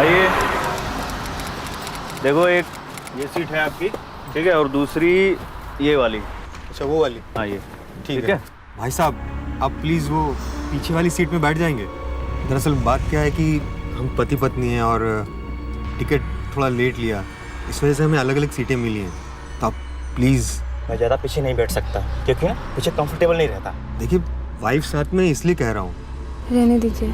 आइए। देखो, एक ये सीट है आपकी, ठीक है, और दूसरी ये वाली। अच्छा, वो वाली? हाँ, ये ठीक है। भाई साहब, आप प्लीज़ वो पीछे वाली सीट में बैठ जाएंगे। दरअसल बात क्या है कि हम पति पत्नी हैं और टिकट थोड़ा लेट लिया, इस वजह से हमें अलग अलग सीटें मिली हैं। तो आप प्लीज़। मैं ज़्यादा पीछे नहीं बैठ सकता क्योंकि ना पीछे कंफर्टेबल नहीं रहता। देखिए, वाइफ साथ में इसलिए कह रहा हूँ। रहने दीजिए।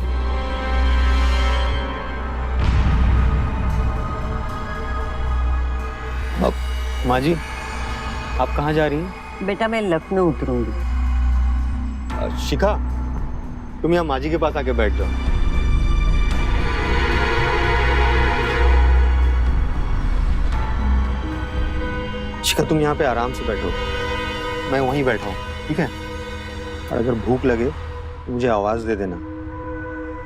माँ जी, आप कहाँ जा रही हैं? बेटा मैं लखनऊ उतरूंगी। शिखा, तुम यहाँ माँ जी के पास आके बैठ जाओ। शिखा, तुम यहाँ पे आराम से बैठो, मैं वहीं बैठा हूँ, ठीक है? और अगर भूख लगे तो मुझे आवाज दे देना।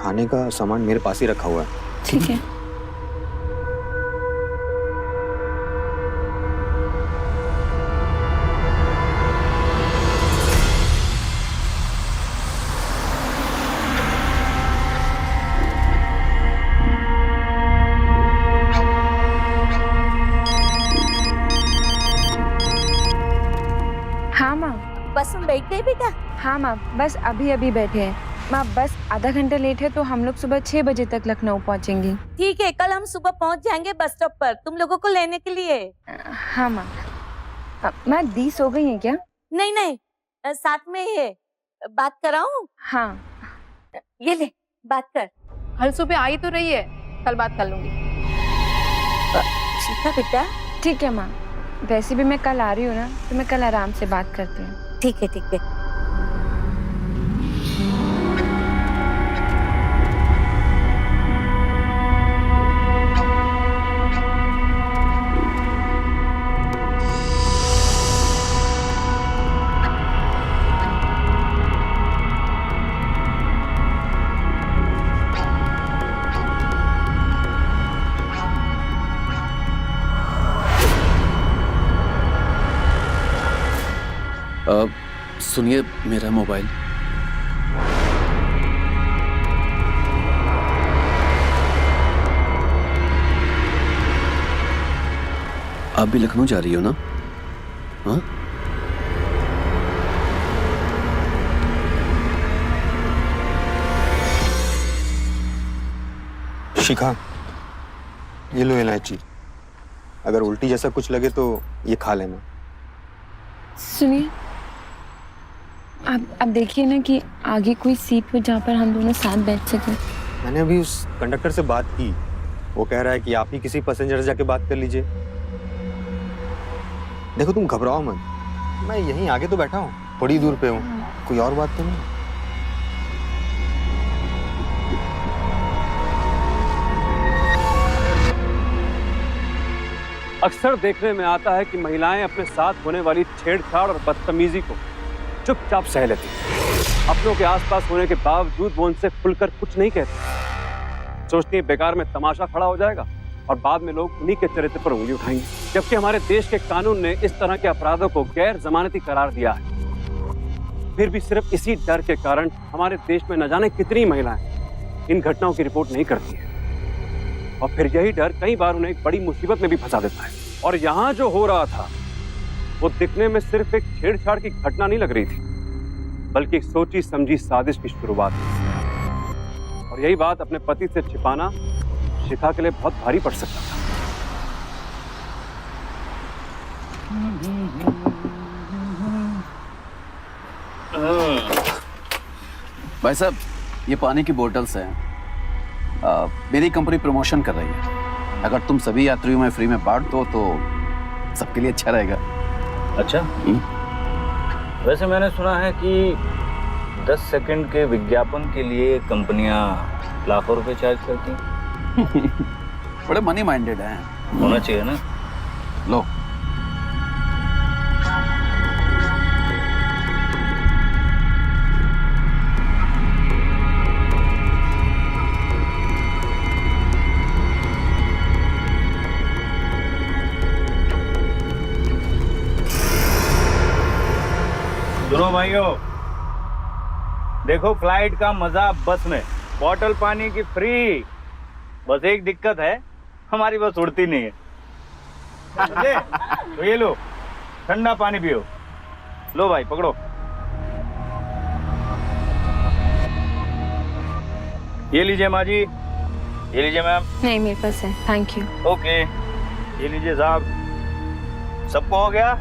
खाने का सामान मेरे पास ही रखा हुआ है। ठीक है। हाँ माँ। बस में बैठ गए बेटा? हाँ माँ, बस अभी अभी बैठे हैं। माँ, बस आधा घंटा लेट है तो हम लोग सुबह 6 बजे तक लखनऊ पहुँचेंगे। ठीक है, कल हम सुबह पहुंच जाएंगे बस स्टॉप पर तुम लोगों को लेने के लिए। हाँ माँ। माँ, दी सो गई है क्या? नहीं नहीं, साथ में ही है। बात कराऊं? हाँ। ये ले, बात कर। कल सुबह आई तो रही है, कल बात कर लूंगी। शिखा बेटा। ठीक है माँ, वैसे भी मैं कल आ रही हूँ ना, तो मैं कल आराम से बात करती हूँ। ठीक है ठीक है। सुनिए, मेरा मोबाइल। आप भी लखनऊ जा रही हो ना? हाँ? शिखा, ये लो इलायची। अगर उल्टी जैसा कुछ लगे तो ये खा लेना। सुनिए, आप देखिए ना कि आगे कोई सीट हो जहाँ पर हम दोनों साथ बैठ सकें। मैंने अभी उस कंडक्टर से बात की, वो कह रहा है कि आप ही किसी पैसेंजर से जाके बात कर लीजिए। देखो, तुम घबराओ मत, मैं यहीं आगे तो बैठा हूँ, थोड़ी दूर पे हूँ, कोई और बात तो नहीं। अक्सर देखने में आता है कि महिलाएं अपने साथ होने वाली छेड़छाड़ और बदतमीजी को चुपचाप सह लेती हैं। अपनों के आसपास होने के बावजूद वो उनसे खुलकर कुछ नहीं कहती। सोचती हैं बेकार में तमाशा खड़ा हो जाएगा और बाद में लोग उन्हीं के चरित्र पर उंगली उठाएंगे। जबकि हमारे देश के कानून ने इस तरह के अपराधों को गैर जमानती करार दिया है। फिर भी सिर्फ इसी डर के कारण हमारे देश में न जाने कितनी महिलाएं इन घटनाओं की रिपोर्ट नहीं करती है। और फिर यही डर कई बार उन्हें एक बड़ी मुसीबत में भी फंसा देता है। और यहाँ जो हो रहा था वो दिखने में सिर्फ एक छेड़छाड़ की घटना नहीं लग रही थी, बल्कि एक सोची समझी साजिश की शुरुआत थी। और यही बात अपने पति से छिपाना शिखा के लिए बहुत भारी पड़ सकता था। भाई साहब, ये पानी की बोतल्स हैं। मेरी कंपनी प्रमोशन कर रही है। अगर तुम सभी यात्रियों में फ्री में बांट दो तो सबके लिए अच्छा रहेगा। अच्छा, वैसे मैंने सुना है कि 10 सेकंड के विज्ञापन के लिए कंपनियां लाखों रुपए चार्ज करती हैं। बड़े मनी माइंडेड हैं। होना चाहिए ना। लो। सुनो भाइयों, देखो फ्लाइट का मजा बस में, बॉटल पानी की फ्री, बस एक दिक्कत है, हमारी बस उड़ती नहीं है। समझे? तो ये लो, ठंडा पानी पियो। लो भाई पकड़ो। ये लीजिए माँ जी, ये लीजिए मैम। नहीं मेरे पास है, थैंक यू। ओके, ये लीजिए साहब। सबको हो गया?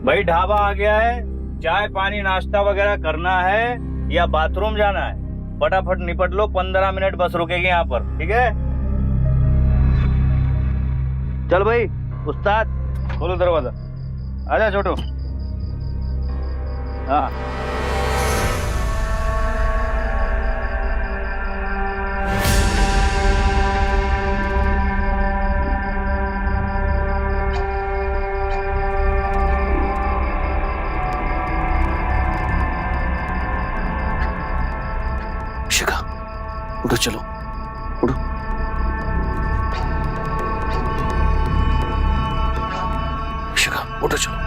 भाई ढाबा आ गया है, चाय पानी नाश्ता वगैरह करना है या बाथरूम जाना है? फटाफट निपट लो, 15 मिनट बस रुकेगी यहाँ पर, ठीक है? चल भाई उस्ताद, खोलो दरवाजा। आजा छोटू। हाँ शिखा, उठो, चलो उठो। शिखा, उठो, चलो।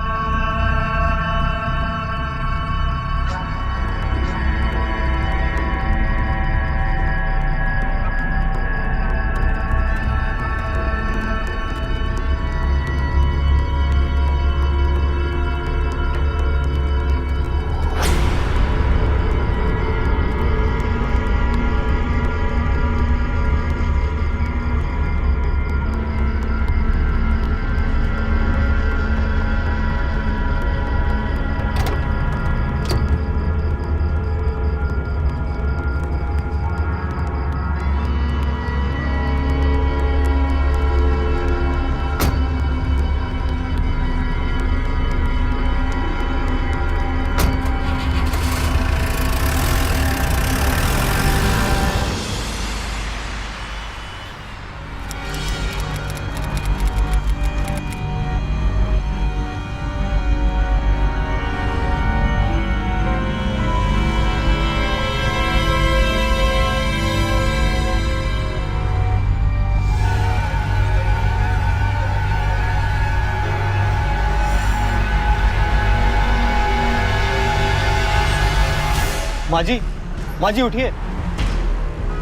माँ जी उठिए।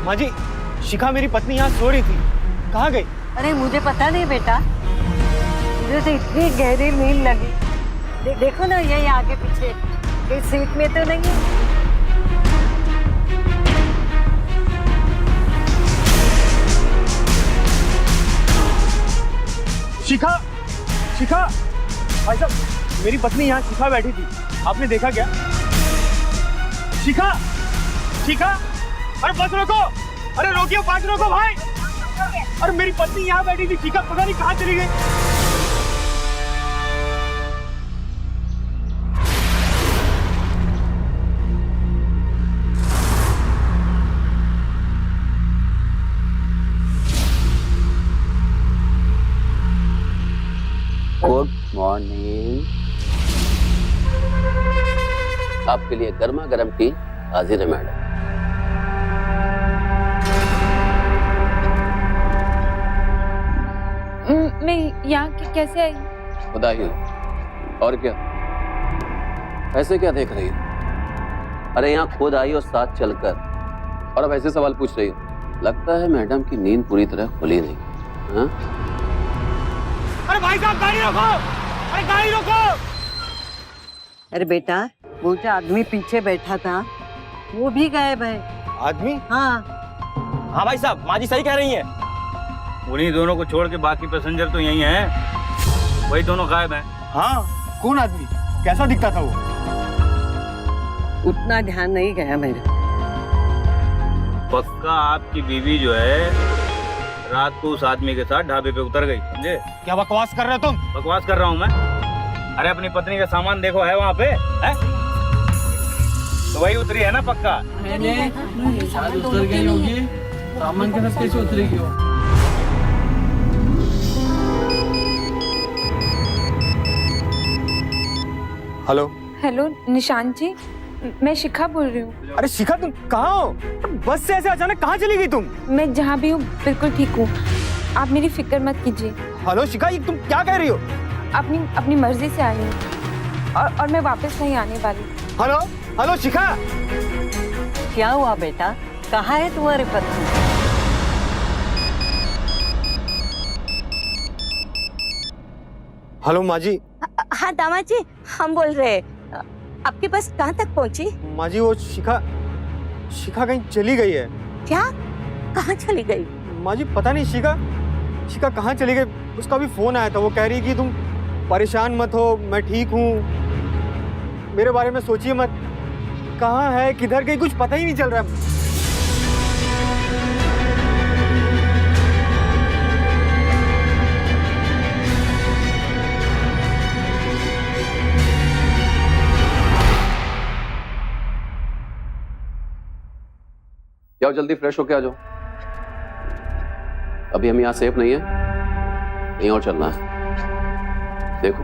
माँ जी, शिखा मेरी पत्नी यहाँ सो रही थी, कहाँ गई? अरे मुझे पता नहीं बेटा, मुझे तो इतनी गहरी नींद लगी। देखो ना यही आगे पीछे इस सीट में तो नहीं है। शिखा, शिखा, भाई साहब मेरी पत्नी यहाँ शिखा बैठी थी, आपने देखा क्या? शिखा, शिखा, अरे बस रोको, अरे रोकिए, पास रोको भाई। अरे मेरी पत्नी यहाँ बैठी थी, शिखा पता नहीं कहाँ चली गई। Good morning. आपके लिए गर्मा गर्म टी हाजिर है मैडम। मैं यहाँ कैसे आई? बधाई हो। और क्या, ऐसे क्या देख रही हो? अरे यहाँ खुद आई और साथ चलकर, और अब ऐसे सवाल पूछ रही हो। लगता है मैडम की नींद पूरी तरह खुली नहीं। हाँ? अरे भाई साहब गाड़ी रोको, अरे गाड़ी रोको। अरे बेटा, वो जो आदमी पीछे बैठा था वो भी गायब है। आदमी? हाँ हाँ भाई साहब, माँ जी सही कह रही है। उन्हीं दोनों को छोड़ के बाकी पैसेंजर तो यही हैं। वही दोनों गायब हैं। हाँ, कौन आदमी, कैसा दिखता था वो? उतना ध्यान नहीं गया मेरे। पक्का आपकी बीवी जो है रात को उस आदमी के साथ ढाबे पे उतर गई, समझे? क्या बकवास कर रहे हो तुम? बकवास कर रहा हूँ मैं? अरे अपनी पत्नी का सामान देखो है वहाँ पे, है? तो वही उतरी है ना पक्का? उतर गई होगी, सामान के साथ कैसे उतरेगी वो? हेलो। हेलो निशांत जी, मैं शिखा बोल रही हूँ। अरे शिखा तुम कहाँ हो? बस से ऐसे अचानक कहाँ चली गई तुम? मैं जहाँ भी हूँ बिल्कुल ठीक हूँ, आप मेरी फिक्र मत कीजिए। हेलो शिखा, ये तुम क्या कह रही हो? अपनी मर्जी से आई हूँ और मैं वापस नहीं आने वाली। हेलो हेलो शिखा। क्या हुआ बेटा, कहाँ है तुम्हारी पत्नी? हेलो माँ जी। हाँ दामाद जी, हम बोल रहे हैं। आपके बस कहाँ तक पहुँची? माँ जी वो शिखा कहीं चली गई है। क्या? कहाँ चली गई? माँ जी पता नहीं शिखा कहाँ चली गई। उसका भी फोन आया था, वो कह रही कि तुम परेशान मत हो, मैं ठीक हूँ, मेरे बारे में सोचिए मत। कहाँ है, किधर गई, कुछ पता ही नहीं चल रहा है। जाओ जल्दी फ्रेश होके आ जाओ। अभी हम यहाँ सेफ नहीं है, कहीं और चलना है। देखो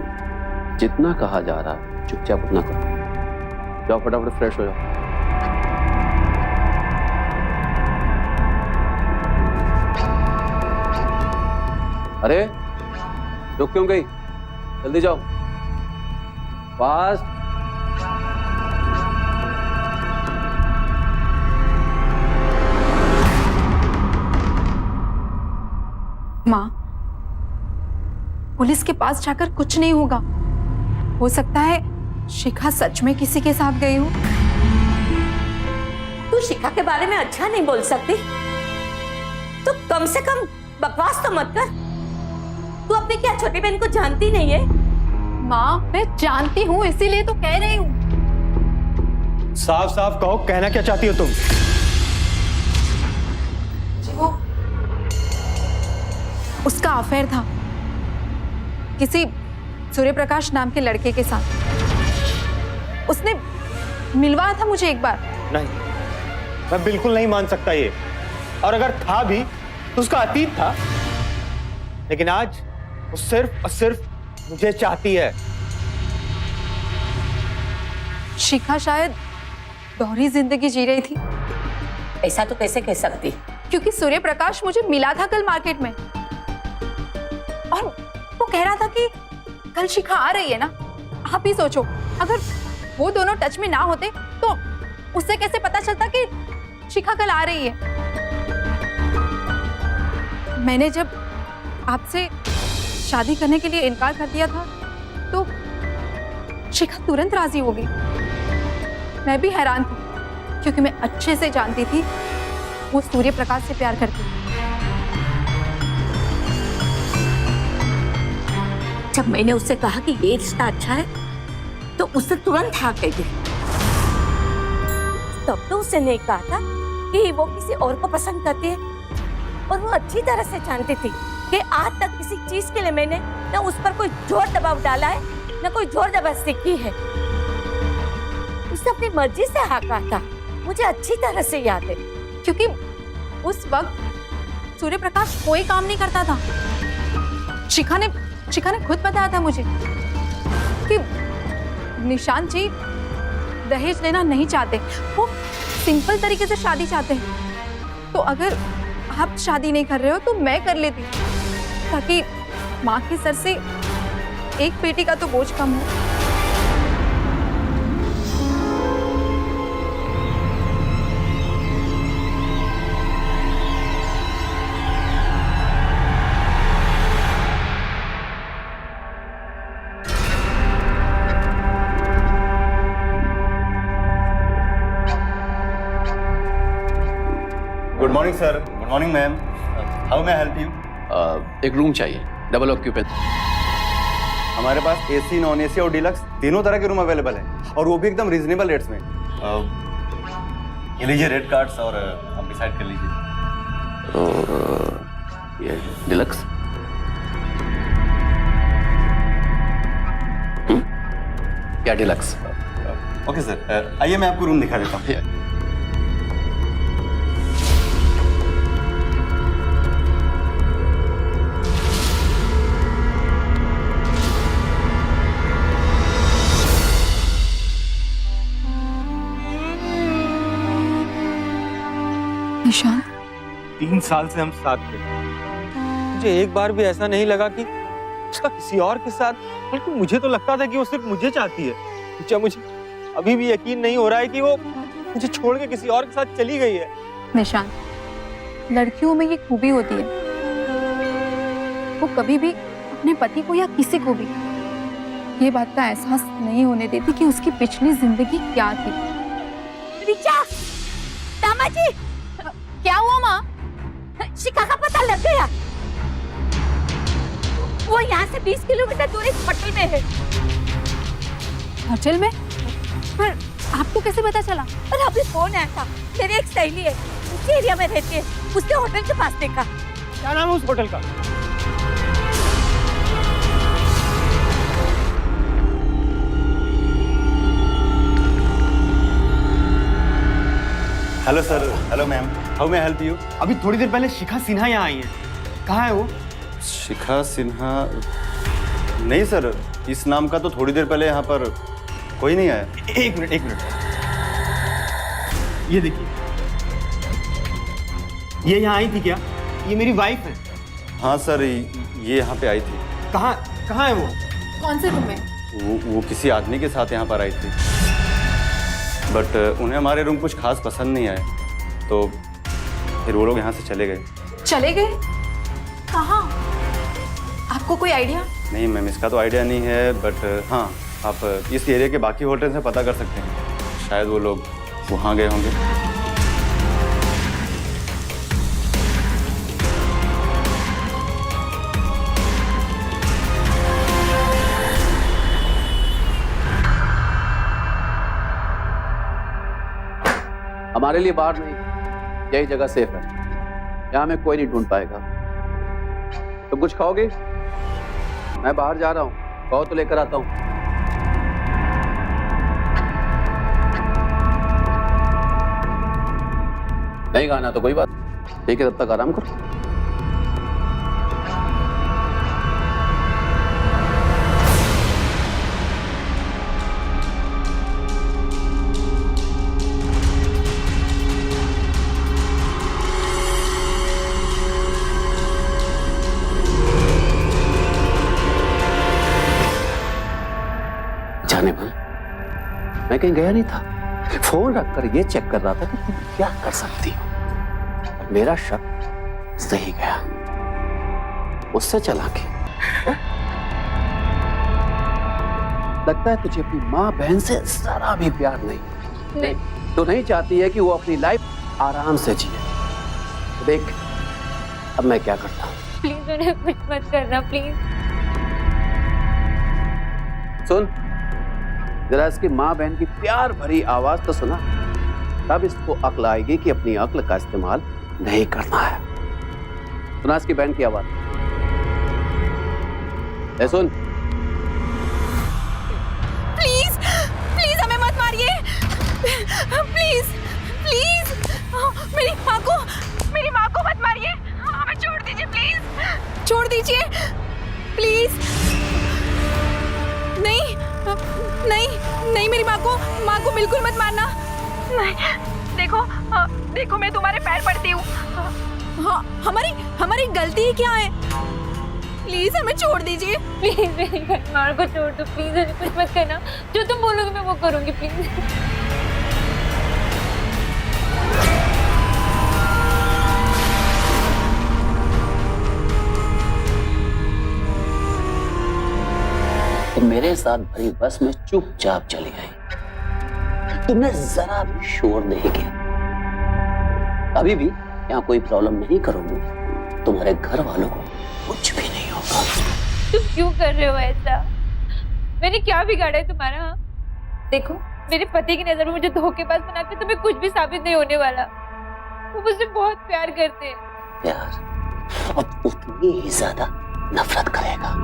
जितना कहा जा रहा है चुपचाप उतना करो। जाओ फटाफट फ्रेश हो जाओ। अरे रुक क्यों गई? जल्दी जाओ, फास्ट। माँ, पुलिस के पास जाकर कुछ नहीं होगा। हो सकता है शिखा सच में किसी के साथ गई हो। तू शिखा के बारे में अच्छा नहीं बोल सकती? तो कम से कम बकवास तो मत कर। तू अपनी क्या छोटी बहन को जानती नहीं है? माँ मैं जानती हूँ, इसीलिए तो कह रही हूँ। साफ साफ कहो, कहना क्या चाहती हो तुम? वो उसका अफेयर था किसी सूर्य प्रकाश नाम के लड़के के साथ। उसने मिलवाया था मुझे एक बार। नहीं, मैं बिल्कुल नहीं मान सकता ये। और अगर था भी तो उसका अतीत था। लेकिन आज वो सिर्फ और सिर्फ मुझे चाहती है। शिखा शायद दोहरी जिंदगी जी रही थी। ऐसा तो कैसे कह सकती? क्योंकि सूर्य प्रकाश मुझे मिला था कल मार्केट में और वो कह रहा था कि कल शिखा आ रही है ना। आप ही सोचो, अगर वो दोनों टच में ना होते तो उससे कैसे पता चलता कि शिखा कल आ रही है। मैंने जब आपसे शादी करने के लिए इनकार कर दिया था तो शिखा तुरंत राजी हो गई। मैं भी हैरान थी क्योंकि मैं अच्छे से जानती थी वो सूर्य प्रकाश से प्यार करती थी। जब मैंने उससे कहा कि ये रिश्ता अच्छा है तो उससे तुरंत हाँ कह दी। तब तो उसने नहीं कहा था कि वो किसी और को पसंद करती है, और वो अच्छी तरह से जानती थी कि आज तक किसी चीज के लिए मैंने न उस पर कोई जोर दबाव डाला है न कोई जोर जबरदस्ती की है। उसने अपनी मर्जी से हाँ कहा था, मुझे अच्छी तरह से याद है। क्योंकि उस वक्त सूर्य प्रकाश कोई काम नहीं करता था। शिखा ने खुद बताया था मुझे कि निशांत जी दहेज लेना नहीं चाहते, वो सिंपल तरीके से शादी चाहते हैं। तो अगर आप शादी नहीं कर रहे हो तो मैं कर लेती, ताकि माँ के सर से एक बेटी का तो बोझ कम हो। Good morning sir. Good morning ma'am. How may I help you? एक रूम चाहिए, डबल ऑक्यूपेंट। हमारे पास एसी, नॉन एसी और डिलक्स तीनों तरह के रूम अवेलेबल है, और वो भी एकदम रीजनेबल रेट्स में। ये लीजिए रेड कार्ड्स और आप डिसाइड कर लीजिए। ये डिलक्स। क्या डिलक्स? ओके सर, आइए मैं आपको रूम दिखा देता हूँ। निशांत, 3 साल से हम साथ थे, मुझे एक बार भी ऐसा नहीं लगा कि उसका किसी और के साथ, बल्कि मुझे तो लगता था कि वो सिर्फ मुझे चाहती है। अच्छा, मुझे अभी भी यकीन नहीं हो रहा है कि वो मुझे छोड़ के किसी और के साथ चली गई है। निशांत, लड़कियों में ये खूबी होती है, वो कभी भी अपने पति को या किसी को भी ये बात का एहसास नहीं होने देती कि उसकी पिछली जिंदगी क्या थी। रिचा, दामाजी, क्या हुआ माँ? शिखा का पता लग गया। वो यहाँ से 20 किलोमीटर दूर एक होटल में है। होटल में? पर आपको कैसे पता चला? और अभी फोन आया था, मेरी एक सहेली है, उसी एरिया में रहती है, उसके होटल के पास देखा। क्या नाम है उस होटल का? Hello sir. Hello ma'am, how may I help you? अभी थोड़ी देर पहले शिखा सिन्हा यहाँ आई है, कहाँ है वो? शिखा सिन्हा? नहीं सर, इस नाम का तो थोड़ी देर पहले यहाँ पर कोई नहीं आया। एक मिनट, ये देखिए, ये यहाँ आई थी क्या? ये मेरी वाइफ है। हाँ सर, ये यहाँ पे आई थी। कहाँ है वो? कौन से रूम में? वो किसी आदमी के साथ यहाँ पर आई थी, बट उन्हें हमारे रूम कुछ खास पसंद नहीं आए, तो फिर वो लोग यहाँ से चले गए। चले गए? कहाँ? आपको कोई आइडिया? नहीं मैम, इसका तो आइडिया नहीं है, बट हाँ, आप इस एरिया के बाकी होटल से पता कर सकते हैं, शायद वो लोग वहाँ गए होंगे। हमारे लिए बाहर नहीं, यही जगह सेफ है, यहाँ में कोई नहीं ढूंढ पाएगा। तुम कुछ खाओगे? मैं बाहर जा रहा हूँ, कहो तो लेकर आता हूँ। नहीं खाना तो कोई बात, ठीक है, तब तक आराम करो। जाने मन, मैं कहीं गया नहीं था, फोन रखकर ये चेक कर रहा था कि तुम क्या कर सकती हो। मेरा शक सही गया, उससे चला के लगता है तुझे अपनी माँ बहन से जरा भी प्यार नहीं। तो नहीं चाहती है कि वो अपनी लाइफ आराम से जिए। देख अब मैं क्या करता हूँ। प्लीज उन्हें कुछ मत करना, प्लीज। सुन, जरा इसकी माँ बहन की प्यार भरी आवाज तो सुना, तब इसको अक्ल आएगी कि अपनी अक्ल का इस्तेमाल नहीं करना है। सुना इसकी बहन की आवाज। ए सुन, प्लीज प्लीज हमें मत मारिए, प्लीज प्लीज मेरी माँ को मत मारिए, हमें छोड़ दीजिए प्लीज, छोड़ दीजिए प्लीज। नहीं नहीं नहीं, मेरी माँ को बिल्कुल मत मारना। नहीं, देखो मैं तुम्हारे पैर पड़ती हूँ। हाँ, हमारी गलती क्या है? प्लीज हमें छोड़ दीजिए। प्लीज मेरी माँ को छोड़ दो, प्लीज कुछ मत करना, जो तुम बोलोगे मैं वो करूंगी, प्लीज। तो मेरे साथ भरी बस में चुपचाप चली गई। तुमने जरा भी शोर नहीं किया। अभी भी यहाँ कोई प्रॉब्लम नहीं करूंगी, तुम्हारे घर वालों को कुछ भी नहीं होगा। तुम क्यों कर रहे हो ऐसा? मैंने क्या बिगाड़ा है तुम्हारा? हाँ? देखो, मेरे पति की नजर में मुझे धोखेबाज बना के तुम्हें कुछ भी साबित नहीं होने वाला। वो मुझसे बहुत प्यार करते हैं। प्यार अब उतनी ही ज्यादा नफरत करेगा।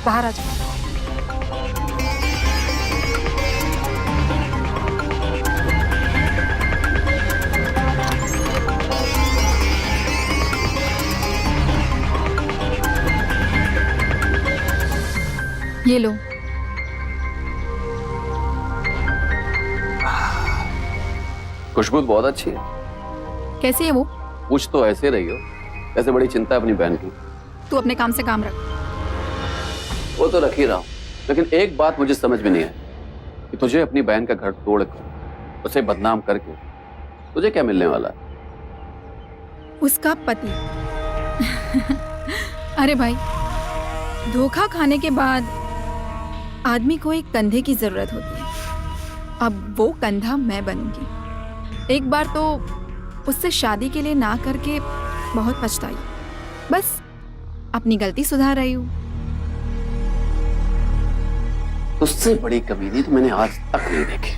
बाहर आ जाओ। ये लो। खुशबू बहुत अच्छी है। कैसी है वो? कुछ तो ऐसे रही हो जैसे बड़ी चिंता है अपनी बहन की। तू अपने काम से काम रख। वो तो रख ही रहा हूं, लेकिन एक बात मुझे समझ में नहीं आई कि तुझे अपनी बहन का घर तोड़कर उसे बदनाम करके तुझे क्या मिलने वाला है? उसका पति। अरे भाई, धोखा खाने के बाद आदमी को एक कंधे की जरूरत होती है। अब वो कंधा मैं बनूंगी। एक बार तो उससे शादी के लिए ना करके बहुत पछताई। बस अपनी गलती सुधार रही हूँ। उससे बड़ी कमीनी तो मैंने आज तक नहीं देखी।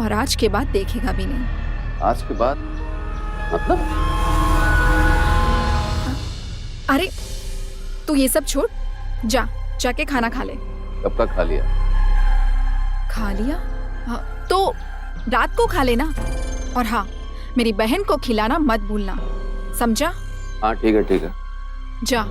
और आज के बाद देखेगा भी नहीं। आज के बाद मतलब? अरे तू ये सब छोड़, जाके खाना खा ले। कब का खा लिया? खा लिया? हाँ, तो रात को खा लेना। और हाँ, मेरी बहन को खिलाना मत भूलना, समझा? हाँ ठीक है ठीक है। जा।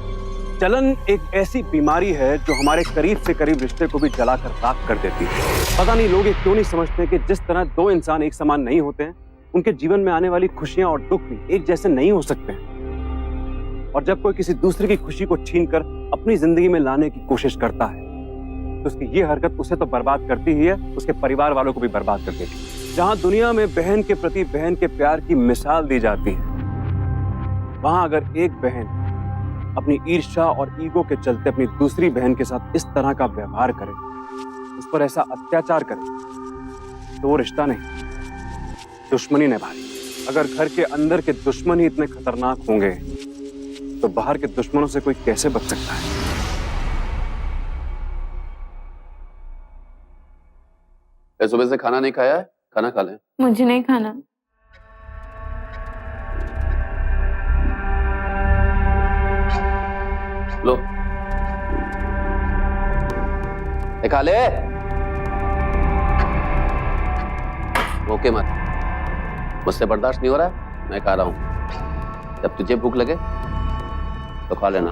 जलन एक ऐसी बीमारी है जो हमारे करीब से करीब रिश्ते को भी जलाकर राख कर देती है। पता नहीं लोग ये क्यों नहीं समझते कि जिस तरह दो इंसान एक समान नहीं होते हैं, उनके जीवन में आने वाली खुशियां और दुख भी एक जैसे नहीं हो सकते हैं। और जब कोई किसी दूसरे की खुशी को छीनकर अपनी जिंदगी में लाने की कोशिश करता है, तो उसकी ये हरकत उसे तो बर्बाद करती ही है, उसके परिवार वालों को भी बर्बाद कर देती है। जहां दुनिया में बहन के प्रति बहन के प्यार की मिसाल दी जाती है, वहां अगर एक बहन अपनी ईर्ष्या और ईगो के चलते अपनी दूसरी बहन के साथ इस तरह का व्यवहार करे, उस पर ऐसा अत्याचार करे, तो वो रिश्ता नहीं, दुश्मनी निभाई। अगर घर के अंदर के दुश्मन ही इतने खतरनाक होंगे, तो बाहर के दुश्मनों से कोई कैसे बच सकता है? सुबह से खाना नहीं खाया है? खाना खा लें। मुझे नहीं खाना। लो, खा ले। भूखे मत, मुझसे बर्दाश्त नहीं हो रहा, मैं खा रहा हूं। जब तुझे भूख लगे तो खा लेना।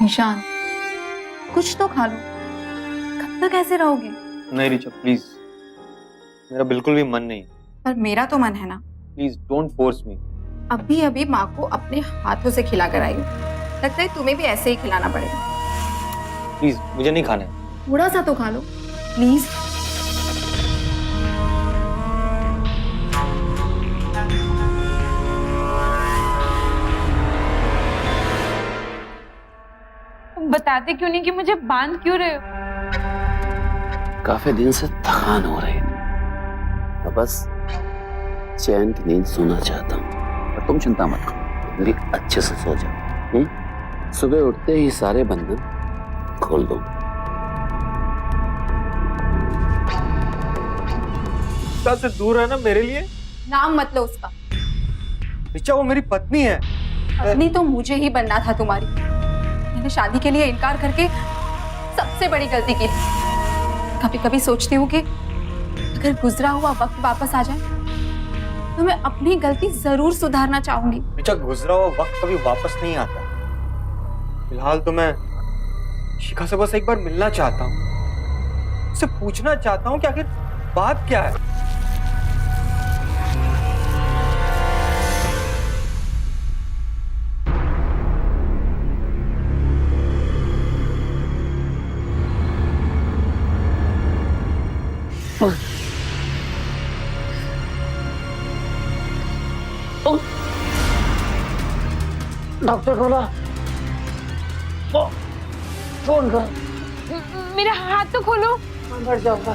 निशान, कुछ तो खा लो, कब तक ऐसे रहोगे? नहीं ऋचा प्लीज, मेरा बिल्कुल भी मन नहीं। पर मेरा तो मन है ना। Please don't force me. अभी अभी माँ को अपने हाथों से खिला कर आई हूँ, लगता है तुम्हें भी ऐसे ही खिलाना पड़ेगा। प्लीज मुझे नहीं खाना है। थोड़ा सा तो खा लो प्लीज। बताते क्यों नहीं कि मुझे बांध क्यों रहे हो? काफी दिन से थकान हो रही है, अब बस चैन की नींद सोना चाहता हूँ। और तुम चिंता मत करो, मेरी अच्छे से सो जाओ। सुबह उठते ही सारे बंधन खोल दो। से दूर रहना मेरे लिए। नाम मत लो उसका। ऋचा वो मेरी पत्नी है। पत्नी तो मुझे ही बनना था तुम्हारी। मैंने शादी के लिए इनकार करके सबसे बड़ी गलती की। कभी कभी सोचती हूँ कि अगर गुजरा हुआ वक्त वापस आ जाए तो मैं अपनी गलती जरूर सुधारना चाहूंगी। ऋचा गुजरा हुआ वक्त कभी वापस नहीं आता। फिलहाल तो मैं शिखा से बस एक बार मिलना चाहता हूँ, उससे पूछना चाहता हूँ कि आखिर बात क्या है। डॉक्टर बोला फोन कर। मेरा हाथ तो खोलो। मर जाऊंगा।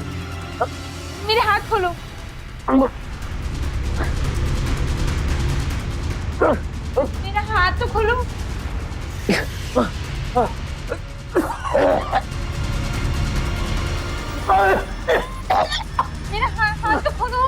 मेरे हाथ खोलो। मेरा हाथ तो खोलो। मेरा हाथ तो खोलो।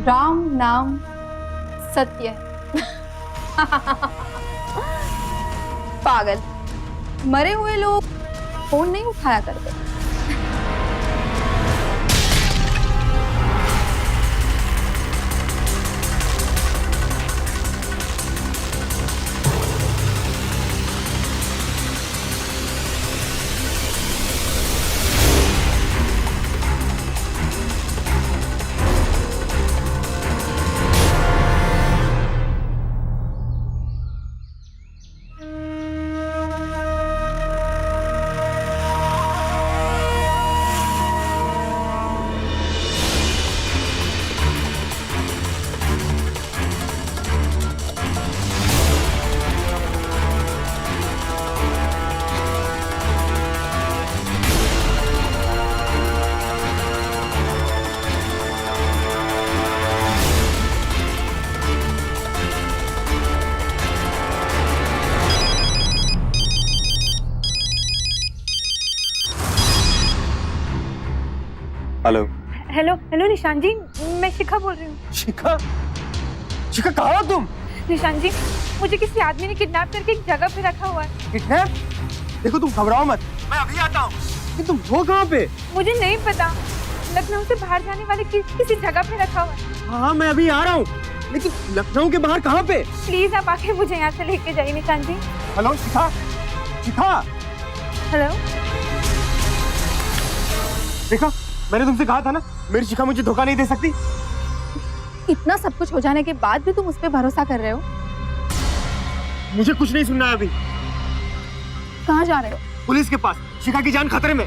राम नाम सत्य है। पागल, मरे हुए लोग फोन नहीं उठाया करते। हेलो। हेलो हेलो निशान जी, मैं शिखा बोल रही हूँ। शिखा, शिखा कहाँ हो तुम? निशान जी, मुझे किसी आदमी ने किडनैप करके एक जगह पे रखा हुआ है। किडनैप? देखो तुम घबराओ मत, मैं अभी आता हूँ। कि तुम हो कहाँ पे? मुझे नहीं पता, लखनऊ से बाहर जाने वाले किसी जगह पे रखा हुआ है। हाँ मैं अभी आ रहा हूँ, लेकिन लखनऊ के बाहर कहाँ पे? प्लीज आप आके मुझे यहाँ से लेके जाइए निशान जी। हेलो शिखा, शिखा। हेलो। देखा, मैंने तुमसे कहा था ना, मेरी शिखा मुझे धोखा नहीं दे सकती। इतना सब कुछ हो जाने के बाद भी तुम उस पर भरोसा कर रहे हो? मुझे कुछ नहीं सुनना है अभी। कहाँ जा रहे हो? पुलिस के पास, शिखा की जान खतरे में।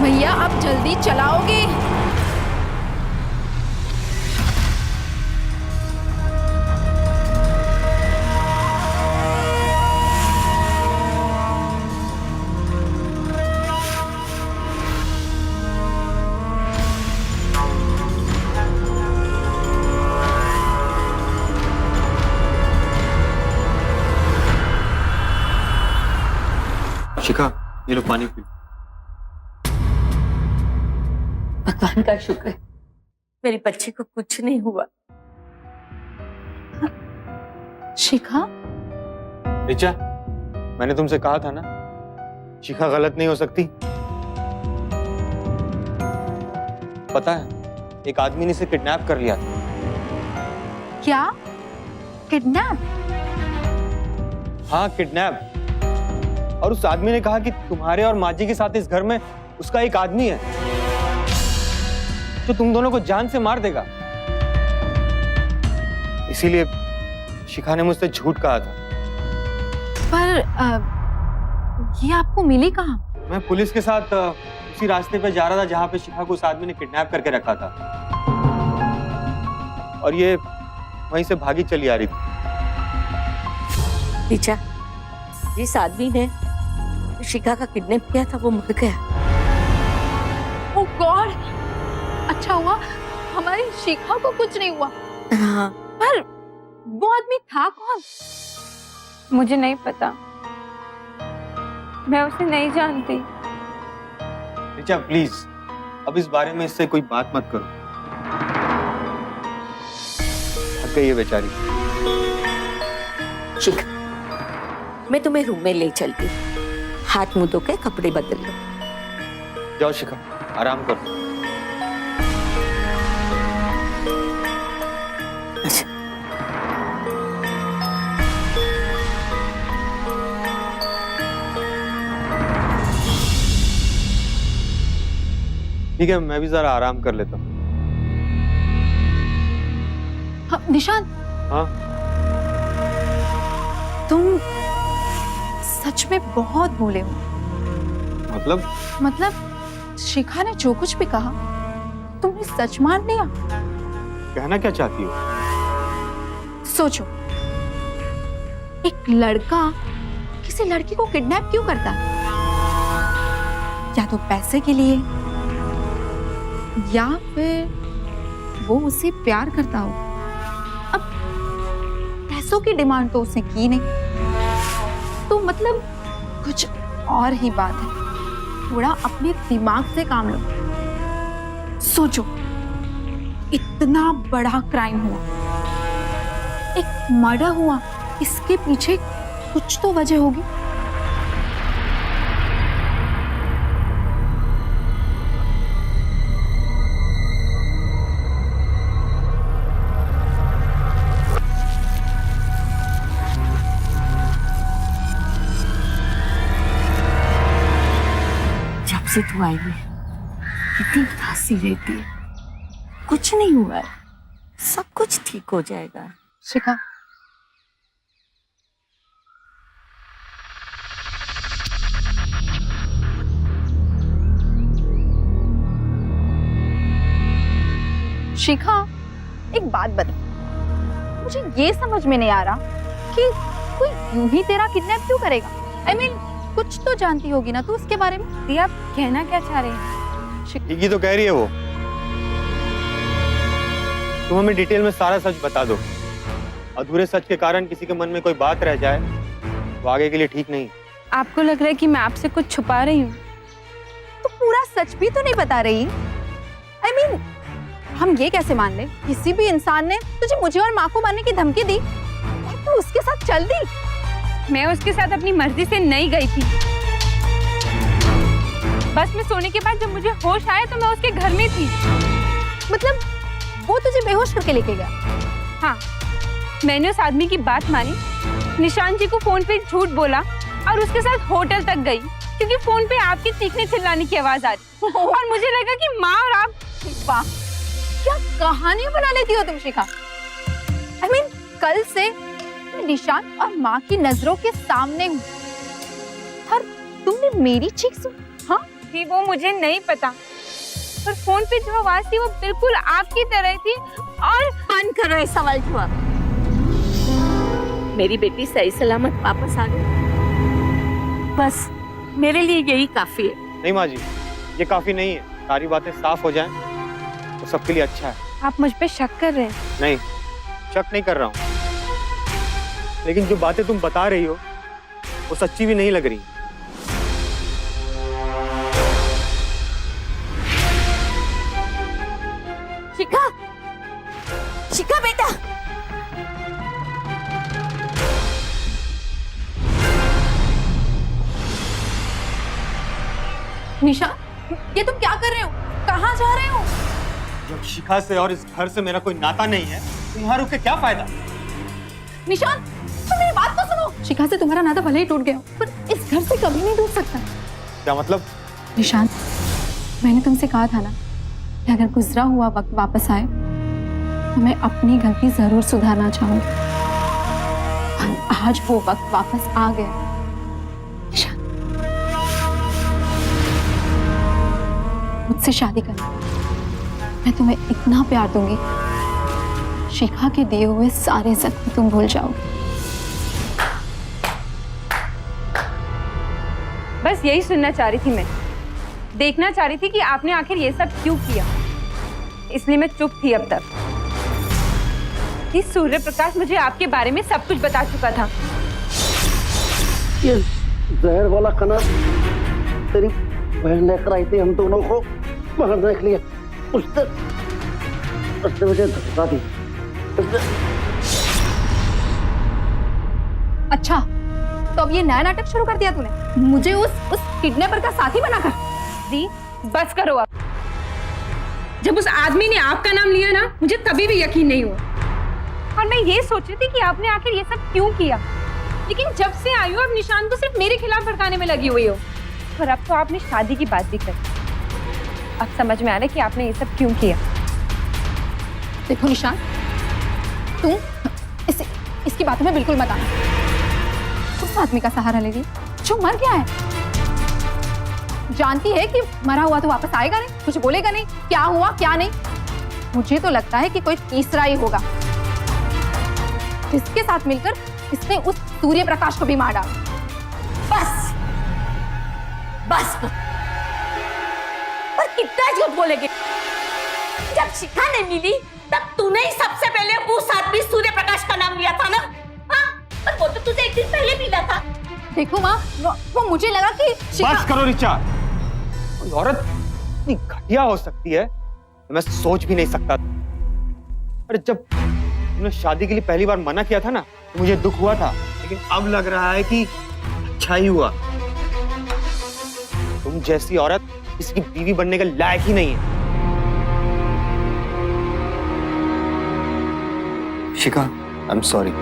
भैया आप जल्दी चलाओगे? शिखा, ये लो पानी पी। भगवान का शुक्र है, मेरी बच्ची को कुछ नहीं हुआ। शिखा, ऋचा, मैंने तुमसे कहा था ना, शिखा गलत नहीं हो सकती। पता है, एक आदमी ने इसे किडनैप कर लिया था। क्या? किडनैप? हाँ किडनैप। और उस आदमी ने कहा कि तुम्हारे और माँ जी के साथ इस घर में उसका एक आदमी है जो तुम दोनों को जान से मार देगा। इसीलिए शिखा ने मुझसे झूठ कहा था। पर ये आपको मिली कहाँ? मैं पुलिस के साथ उसी रास्ते पे जा रहा था जहाँ पे शिखा को उस आदमी ने किडनैप करके रखा था, और ये वहीं से भागी चली आ रही थी। ऋचा, जिस आदमी ने शिखा का किडनैप किया था वो मर गया। ओह गॉड, अच्छा हुआ हमारी शिखा को कुछ नहीं हुआ। हाँ। पर वो आदमी था कौन? मुझे नहीं पता, मैं उसे नहीं जानती। ऋचा प्लीज, अब इस बारे में इससे कोई बात मत करो। थक गई है बेचारी। शिखा, मैं तुम्हें रूम में ले चलती हूँ, हाथ मुंह धो के कपड़े बदल लो। जाओ शिखा, आराम करो। ठीक है, मैं भी जरा आराम कर लेता हूँ। हाँ, निशान। हाँ? तुम सच में बहुत भोले हो। मतलब शिखा ने जो कुछ भी कहा तुमने सच मान लिया। कहना क्या चाहती हो? सोचो, एक लड़का किसी लड़की को किडनैप क्यों करता है? या तो पैसे के लिए, या फिर वो उसे प्यार करता हो। अब पैसों की डिमांड तो उसने की नहीं, तो मतलब कुछ और ही बात है। थोड़ा अपने दिमाग से काम लो। सोचो, इतना बड़ा क्राइम हुआ, एक मर्डर हुआ, इसके पीछे कुछ तो वजह होगी। से तू आई है, इतनी उदासी रहती है, कुछ नहीं हुआ है। सब कुछ ठीक हो जाएगा। शिखा, शिखा, एक बात बता, मुझे ये समझ में नहीं आ रहा कि कोई यूं ही तेरा किडनैप क्यों करेगा? I mean, कुछ तो जानती होगी ना तू उसके बारे में। दी, आप कहना क्या चाह रहे हैं? ये तो कह रही है वो, तुम हमें डिटेल में सारा सच बता दो। अधूरे सच के कारण किसी के मन में कोई बात रह जाए तो आगे के लिए ठीक नहीं। आपको लग रहा है कि मैं आपसे कुछ छुपा रही हूँ? तो पूरा सच भी तो नहीं बता रही। I mean, हम ये कैसे मान ले किसी भी इंसान ने तुझे मुझे और माँ को मारने की धमकी दी और तू उसके साथ चल दी? मैं उसके साथ अपनी मर्जी से नहीं गई थी। बस में सोने के बाद जब मुझे होश आया तो मैं उसके घर में थी। मतलब वो तुझे बेहोश करके लेके गया? हाँ, मैंने उस आदमी की बात मानी, निशांत जी को फोन पे झूठ बोला और उसके साथ होटल तक गई क्योंकि फोन पे आपके चीखने चिल्लाने की आवाज आ रही और मुझे लगा कि माँ और आप। वाह, क्या कहानियां बना लेती हो तुम शिखा। I mean, कल से मैं निशांत और माँ की नजरों के सामने हूँ और तुमने मेरी चीख सुनी? हाँ थी वो मुझे नहीं पता, पर फोन पे जो आवाज थी वो बिल्कुल आपकी तरह थी। और बंद करो ये सवाल जवाब। मेरी बेटी सही सलामत वापस आ गई, बस मेरे लिए यही काफी है। नहीं माँ जी, ये काफी नहीं है। सारी बातें साफ हो जाएं तो सबके लिए अच्छा है। आप मुझ पे शक कर रहे हैं? नहीं, शक नहीं कर रहा हूँ, लेकिन जो बातें तुम बता रही हो वो सच्ची भी नहीं लग रही। शिखा, शिखा बेटा, निशा, ये तुम क्या कर रहे हो? कहाँ जा रहे हो? जब शिखा से और इस घर से मेरा कोई नाता नहीं है तो यहाँ रुक के क्या फायदा? निशान, तुम मेरी बात तो सुनो। शिखा से तुम्हारा नाता भले ही टूट गया हो, पर इस घर से कभी नहीं टूट सकता। क्या मतलब? निशान, मैंने तुमसे कहा था ना कि अगर गुजरा हुआ वक्त वापस आए तो मैं अपनी गलती जरूर सुधारना चाहूंगी। और आज वो वक्त वापस आ गया। निशान, मुझसे शादी करना, मैं तुम्हें इतना प्यार दूंगी, शिखा के दिए हुए सारे जख्म तुम भूल जाओगे। बस यही सुनना चाह रही थी मैं, देखना चाह रही थी कि आपने आखिर ये सब क्यों किया, इसलिए मैं चुप थी अब तक। कि सूर्य प्रकाश मुझे आपके बारे में सब कुछ बता चुका था। ये जहर वाला खाना तेरी बहन लेकर आई थी हम दोनों को मारने के लिए। उसने मुझे धमका दी। अच्छा, तो अब ये नया नाटक शुरू कर दिया तूने, मुझे उस किडनैपर का साथी बनाकर। दी, बस करो आप। जब उस आदमी ने आपका नाम लिया ना, मुझे कभी भी यकीन नहीं हुआ। और मैं ये सोच रही थी कि आपने आखिर ये सब क्यों किया, लेकिन जब से आई हो अब निशान को सिर्फ मेरे खिलाफ भड़काने में लगी हुई हो। और अब तो आपने शादी की बात भी कर। अब समझ में आ रहा है कि आपने ये सब क्यों किया। देखो निशान, तुम इसकी बातों में बिल्कुल मत आना। उस आदमी का सहारा ले रही जो मर गया है। जानती है कि मरा हुआ तो वापस आएगा नहीं, कुछ बोलेगा नहीं, क्या हुआ क्या नहीं। मुझे तो लगता है कि कोई तीसरा ही होगा जिसके साथ मिलकर इसने उस सूर्य प्रकाश को भी मार डाला। बस बस पर कितना झूठ बोलेगी। जब शिखा ने मिली तब तूने ही सबसे पहले उस आदमी सूर्य प्रकाश का नाम लिया था ना? हाँ, पर वो तो तुझे एक दिन पहले मिला था। देखो माँ, वो मुझे लगा कि बस करो रिचा। कोई औरत इतनी घटिया हो सकती है मैं सोच भी नहीं सकता। अरे जब तुमने शादी के लिए पहली बार मना किया था ना तो मुझे दुख हुआ था, लेकिन अब लग रहा है कि अच्छा ही हुआ। तुम जैसी औरत इसकी बीवी बनने के लायक ही नहीं है। शिखा, आई एम सॉरी।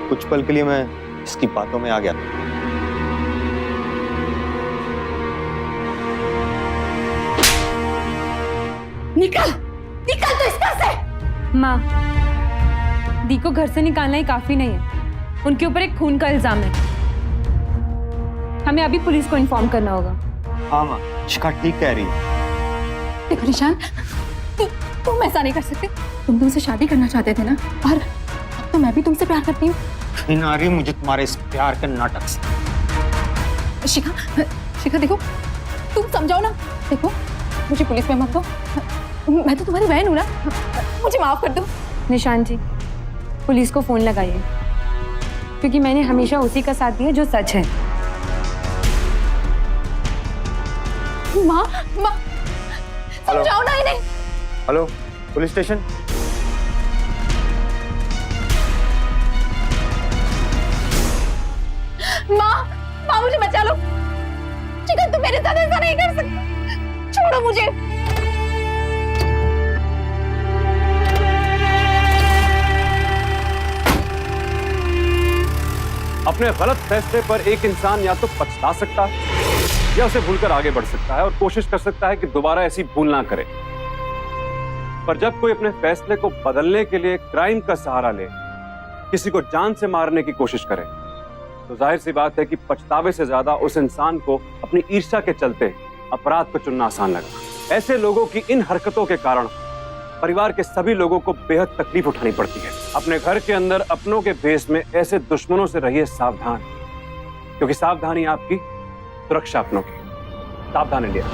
कुछ पल के लिए मैं इसकी बातों में आ गया था। निकल, निकल तो इस घर से। माँ, दी को घर से निकालना ही काफी नहीं है। उनके ऊपर एक खून का इल्जाम है। हमें अभी पुलिस को इन्फॉर्म करना होगा। हाँ माँ, शिखा ठीक कह रही है। देखो निशान, तुम ऐसा नहीं कर सकते। तुम तुमसे शादी करना चाहते थे ना, और अब तो मैं भी तुमसे प्यार करती हूँ। घिन आ रही है मुझे तुम्हारे इस प्यार के नाटक से। शिखा देखो, तुम समझाओ ना। देखो, मुझे पुलिस में मत दो। मैं तो तुम्हारी बहन हूँ ना, मुझे माफ कर दो। निशान जी, पुलिस को फोन लगाइए, क्योंकि मैंने हमेशा उसी का साथ दिया जो सच है। माँ, समझाओ ना इन्हें। Hello, police station. माँ मुझे बचा लो। शिखा, तुम मेरे साथ ऐसा नहीं कर सकते। छोड़ो मुझे। अपने गलत फैसले पर एक इंसान या तो पछता सकता है या उसे भूलकर आगे बढ़ सकता है और कोशिश कर सकता है कि दोबारा ऐसी भूल ना करे। पर जब कोई अपने फैसले को बदलने के लिए क्राइम का सहारा ले, किसी को जान से मारने की कोशिश करे, तो जाहिर सी बात है कि पछतावे से ज्यादा उस इंसान को अपनी ईर्ष्या के चलते अपराध को चुनना आसान लगा। ऐसे लोगों की इन हरकतों के कारण परिवार के सभी लोगों को बेहद तकलीफ उठानी पड़ती है। अपने घर के अंदर अपनों के भेष में ऐसे दुश्मनों से रहिए सावधान, क्योंकि सावधानी आपकी सुरक्षा अपनों की। सावधान इंडिया।